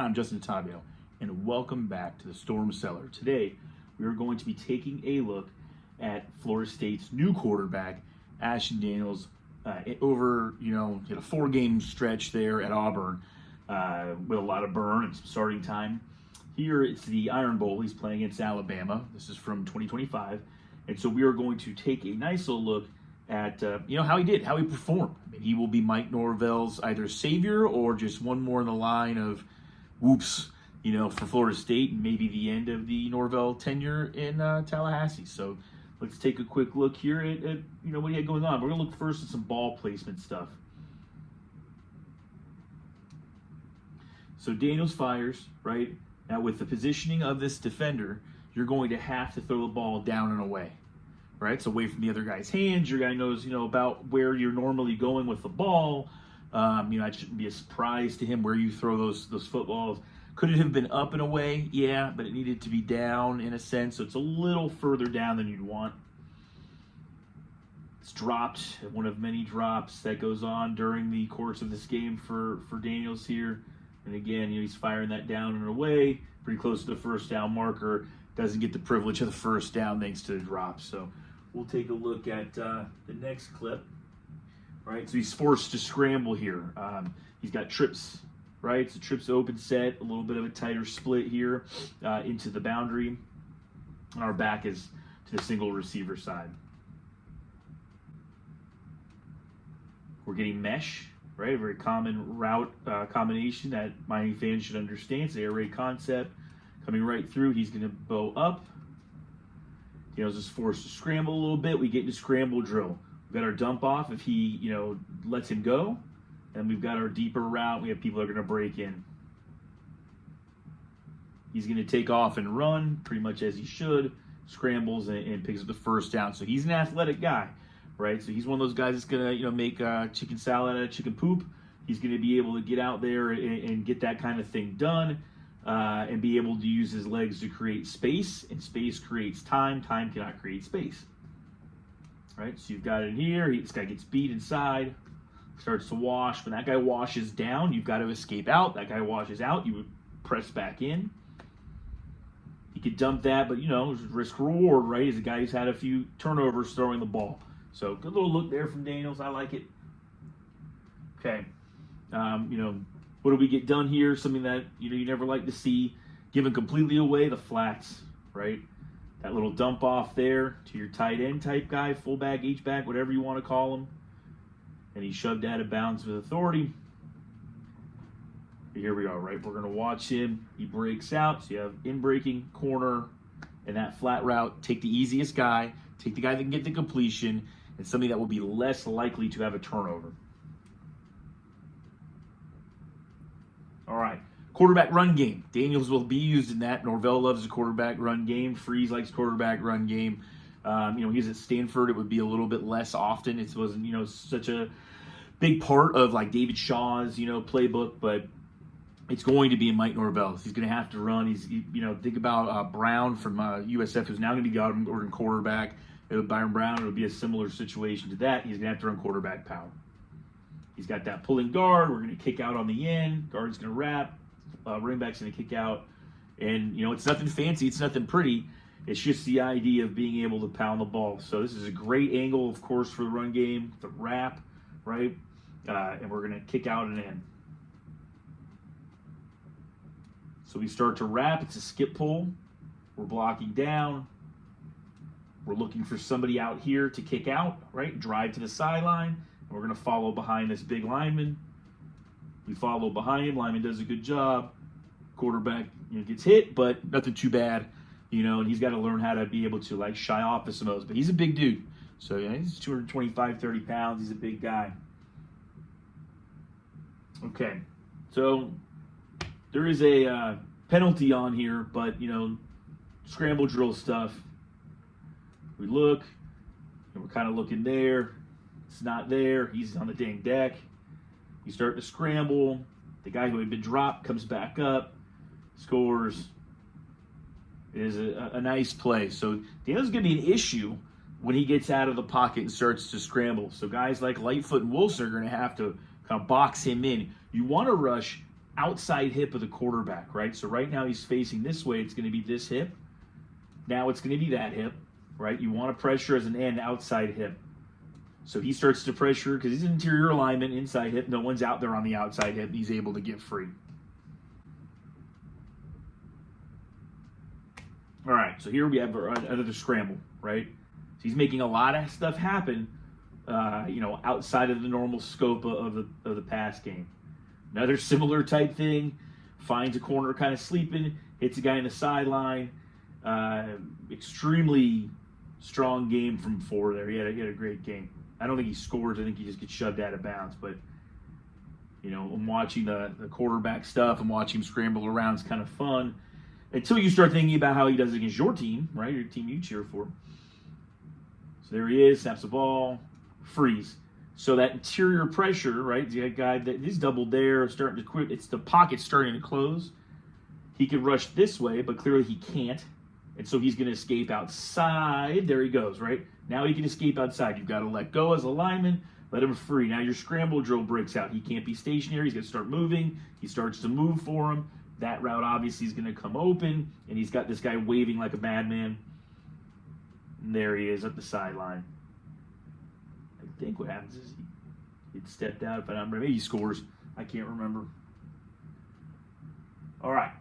I'm Justin Tabio, and welcome back to the Storm Cellar. Today, we are going to be taking a look at Florida State's new quarterback, Ashton Daniels, over a 4-game stretch there at Auburn with a lot of burn and some starting time. Here it's the Iron Bowl. He's playing against Alabama. This is from 2025, and so we are going to take a nice little look at how he performed. I mean, he will be Mike Norvell's either savior or just one more in the line of whoops, for Florida State, and maybe the end of the Norvell tenure in Tallahassee. So let's take a quick look here at what he had going on. We're going to look first at some ball placement stuff. So Daniels fires, right? Now with the positioning of this defender, you're going to have to throw the ball down and away, right? So away from the other guy's hands. Your guy knows, about where you're normally going with the ball. It shouldn't be a surprise to him where you throw those footballs. Could it have been up and away? Yeah, but it needed to be down in a sense, so it's a little further down than you'd want. It's dropped, one of many drops that goes on during the course of this game for Daniels here. And again, he's firing that down and away, pretty close to the first down marker. Doesn't get the privilege of the first down thanks to the drop. So we'll take a look at the next clip. Right, so he's forced to scramble here. He's got trips, right? It's a trips open set, a little bit of a tighter split here into the boundary. And our back is to the single receiver side. We're getting mesh, right? A very common route combination that Miami fans should understand. It's the air raid concept. Coming right through, he's going to bow up. Daniels is forced to scramble a little bit. We get into scramble drill. We've got our dump off if he, lets him go. And we've got our deeper route. We have people that are going to break in. He's going to take off and run pretty much as he should. Scrambles and picks up the first down. So he's an athletic guy, right? So he's one of those guys that's going to, make chicken salad out of chicken poop. He's going to be able to get out there and get that kind of thing done. And be able to use his legs to create space. And space creates time. Time cannot create space. Right, so you've got it here. This guy gets beat inside, starts to wash. When that guy washes down, you've got to escape out. That guy washes out, you would press back in. You could dump that, but risk reward, right? He's a guy who's had a few turnovers throwing the ball. So good little look there from Daniels. I like it. Okay, what do we get done here? Something that you never like to see, given completely away, the flats, right? That little dump off there to your tight end type guy, fullback, H-back, whatever you want to call him. And he shoved out of bounds with authority. Here we are, right? We're going to watch him. He breaks out. So you have in-breaking, corner, and that flat route. Take the easiest guy. Take the guy that can get the completion. And somebody that will be less likely to have a turnover. All right. Quarterback run game. Daniels will be used in that. Norvell loves a quarterback run game. Freeze likes quarterback run game. He's at Stanford. It would be a little bit less often. It wasn't, such a big part of like David Shaw's, playbook, but it's going to be in Mike Norvell. He's going to have to run. Think about Brown from USF, who's now going to be the Auburn quarterback. Byron Brown, it'll be a similar situation to that. He's going to have to run quarterback power. He's got that pulling guard. We're going to kick out on the end. Guard's going to wrap. Running back's going to kick out. And, it's nothing fancy. It's nothing pretty. It's just the idea of being able to pound the ball. So this is a great angle, of course, for the run game. The wrap, right? And we're going to kick out and in. So we start to wrap. It's a skip pull. We're blocking down. We're looking for somebody out here to kick out, right? Drive to the sideline. And we're going to follow behind this big lineman. We follow behind him. Lineman does a good job. Quarterback gets hit, but nothing too bad. And he's got to learn how to be able to shy off of some of those. But he's a big dude. So he's 225, 30 pounds. He's a big guy. Okay. So there is a penalty on here, but, scramble drill stuff. We look, and we're kind of looking there. It's not there. He's on the dang deck. You start to scramble. The guy who had been dropped comes back up, scores. It is a nice play. So Daniels going to be an issue when he gets out of the pocket and starts to scramble. So guys like Lightfoot and Wilson are going to have to kind of box him in. You want to rush outside hip of the quarterback, right? So right now he's facing this way. It's going to be this hip. Now it's going to be that hip, right? You want to pressure as an end outside hip. So he starts to pressure because he's interior alignment, inside hip. No one's out there on the outside hip. And he's able to get free. All right, so here we have another scramble, right? So he's making a lot of stuff happen, outside of the normal scope of the pass game. Another similar type thing, finds a corner kind of sleeping, hits a guy in the sideline. Extremely strong game from 4 there. He had a great game. I don't think he scores. I think he just gets shoved out of bounds. But, I'm watching the quarterback stuff. I'm watching him scramble around. It's kind of fun. Until you start thinking about how he does against your team, right? Your team you cheer for. So there he is, snaps the ball, freeze. So that interior pressure, right? The guy that is doubled there, starting to quit. It's the pocket starting to close. He could rush this way, but clearly he can't. And so he's going to escape outside. There he goes, right? Now he can escape outside. You've got to let go as a lineman, let him free. Now your scramble drill breaks out. He can't be stationary. He's going to start moving. He starts to move for him. That route obviously is going to come open, and he's got this guy waving like a madman. And there he is at the sideline. I think what happens is he gets stepped out, but maybe he scores. I can't remember. All right.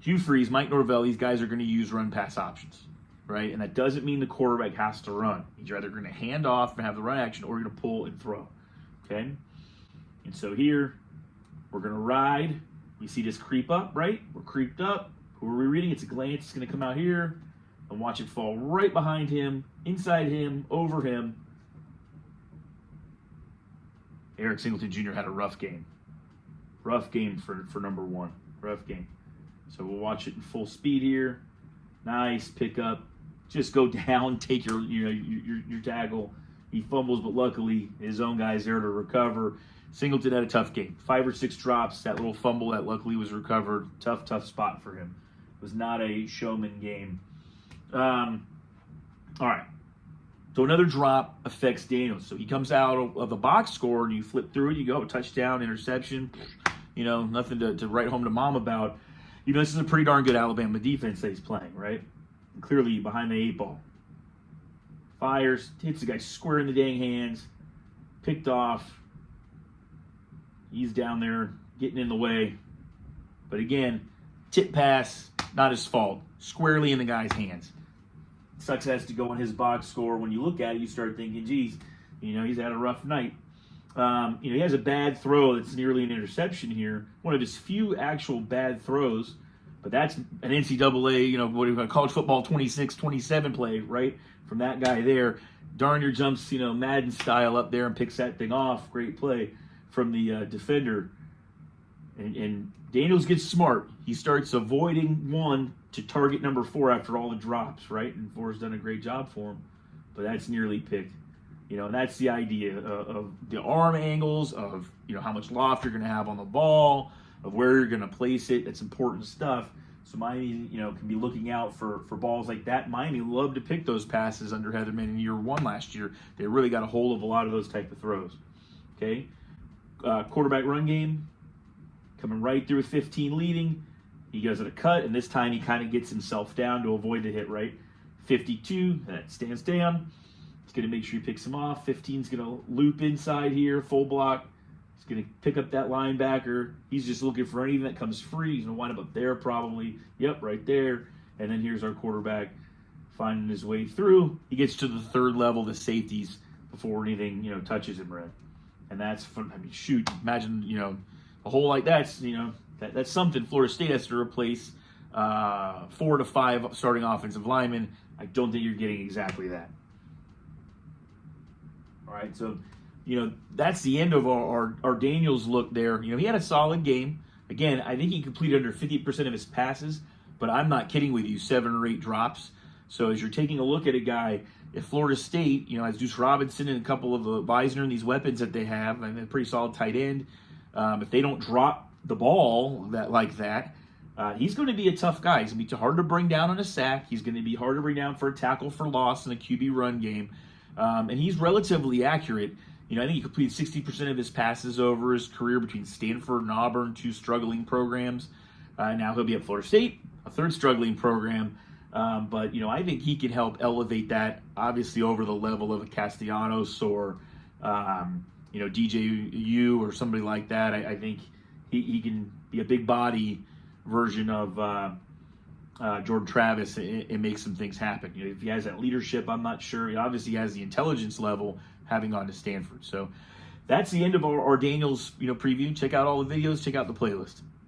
Hugh Freeze, Mike Norvell, these guys are going to use run-pass options, right? And that doesn't mean the quarterback has to run. He's either going to hand off and have the run action, or you're going to pull and throw, okay? And so here, we're going to ride. We see this creep up, right? We're creeped up. Who are we reading? It's a glance. It's going to come out here and watch it fall right behind him, inside him, over him. Eric Singleton Jr. had a rough game. Rough game for number 1. Rough game. So we'll watch it in full speed here. Nice pickup. Just go down, take your tackle. He fumbles, but luckily his own guy's there to recover. Singleton had a tough game. 5 or 6 drops. That little fumble that luckily was recovered. Tough spot for him. It was not a showman game. All right. So another drop affects Daniels. So he comes out of the box score, and you flip through it. You go touchdown, interception. Nothing to write home to mom about. This is a pretty darn good Alabama defense that he's playing, right? And clearly behind the 8 ball. Fires, hits the guy square in the dang hands. Picked off. He's down there getting in the way. But again, tip pass, not his fault. Squarely in the guy's hands. Sucks has to go on his box score. When you look at it, you start thinking, geez, he's had a rough night. He has a bad throw that's nearly an interception here. One of his few actual bad throws. But that's an NCAA, college football 26-27 play, right? From that guy there. Darnier jumps, Madden style up there and picks that thing off. Great play from the defender. And Daniels gets smart. He starts avoiding 1 to target number 4 after all the drops, right? And 4's done a great job for him. But that's nearly picked. And that's the idea of the arm angles, of, how much loft you're going to have on the ball, of where you're going to place it. That's important stuff. So Miami, can be looking out for balls like that. Miami loved to pick those passes under Heatherman in year 1 last year. They really got a hold of a lot of those type of throws. Okay? Quarterback run game, coming right through with 15 leading. He goes at a cut, and this time he kind of gets himself down to avoid the hit, right? 52, that stands down. He's going to make sure he picks him off. 15's going to loop inside here, full block. He's going to pick up that linebacker. He's just looking for anything that comes free. He's going to wind up there probably. Yep, right there. And then here's our quarterback finding his way through. He gets to the 3rd level, the safeties, before anything, touches him, right? And that's fun. Shoot, imagine, a hole like that's, that's something. Florida State has to replace 4 to 5 starting offensive linemen. I don't think you're getting exactly that. All right, so, that's the end of our Daniels look there. He had a solid game. Again, I think he completed under 50% of his passes, but I'm not kidding with you, 7 or 8 drops. So as you're taking a look at a guy, if Florida State, has Deuce Robinson and a couple of Weisner and these weapons that they have, and a pretty solid tight end, if they don't drop the ball like that, he's going to be a tough guy. He's going to be hard to bring down on a sack. He's going to be hard to bring down for a tackle for loss in a QB run game. And he's relatively accurate. I think he completed 60% of his passes over his career between Stanford and Auburn, 2 struggling programs. Now he'll be at Florida State, a 3rd struggling program. But I think he can help elevate that, obviously, over the level of a Castellanos or DJU or somebody like that. I think he can be a big body version of Jordan Travis and make some things happen. If he has that leadership, I'm not sure. He obviously has the intelligence level, having gone to Stanford. So that's the end of our Daniels preview. Check out all the videos. Check out the playlist.